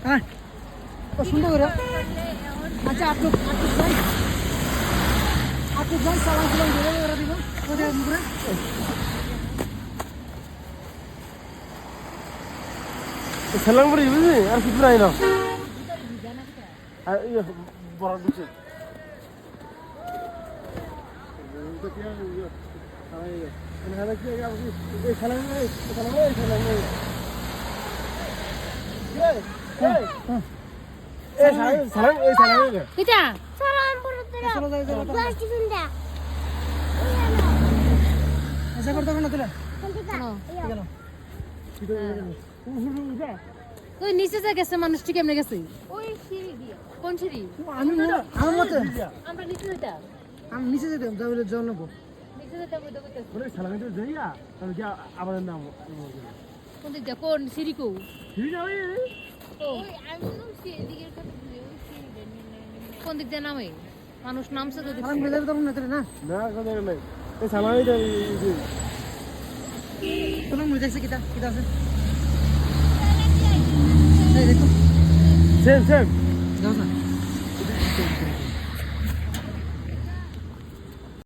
হ্যাঁ ও সুন্দর করে আচ্ছা আপনি যাই সালাম সালাম ধরে ওরা দিব কোথায় মুখে সালাম করি বুঝলি আর কিছু নাই না আর ইয়ে বড় দিচ্ছে কিটা সালাম পড়তে বাকি শুনদা ऐसा करते हो ना तुला ওই নিচে যা গেছে মানুষটি কেমনে গেছে ওই সিঁড়ি দিয়ে কোন সিঁড়ি আমি আমার মতে আমরা নিচে যেতাম আমি নিচে যেতাম তাহলে জল নেবো নিচে যেতাম ওই দোকানে ওরে সালামে তো যাইয়া আমি কি আবার নাম কোন দিক দিয়ে কোন সিঁড়ি কো ঠিক আছে ওই আমি তো সিঁড়ি দিকের কথা বলি ওই সিঁড়ি কোন দিক দিয়ে নামে মানুষ নামছে তো সালাম করে যাবে তখন না তাহলে না না কথা নাই এই সালামে তো তোমার মুই দেখছে কিতা কিতা আছে এই দেখো সেম যাও না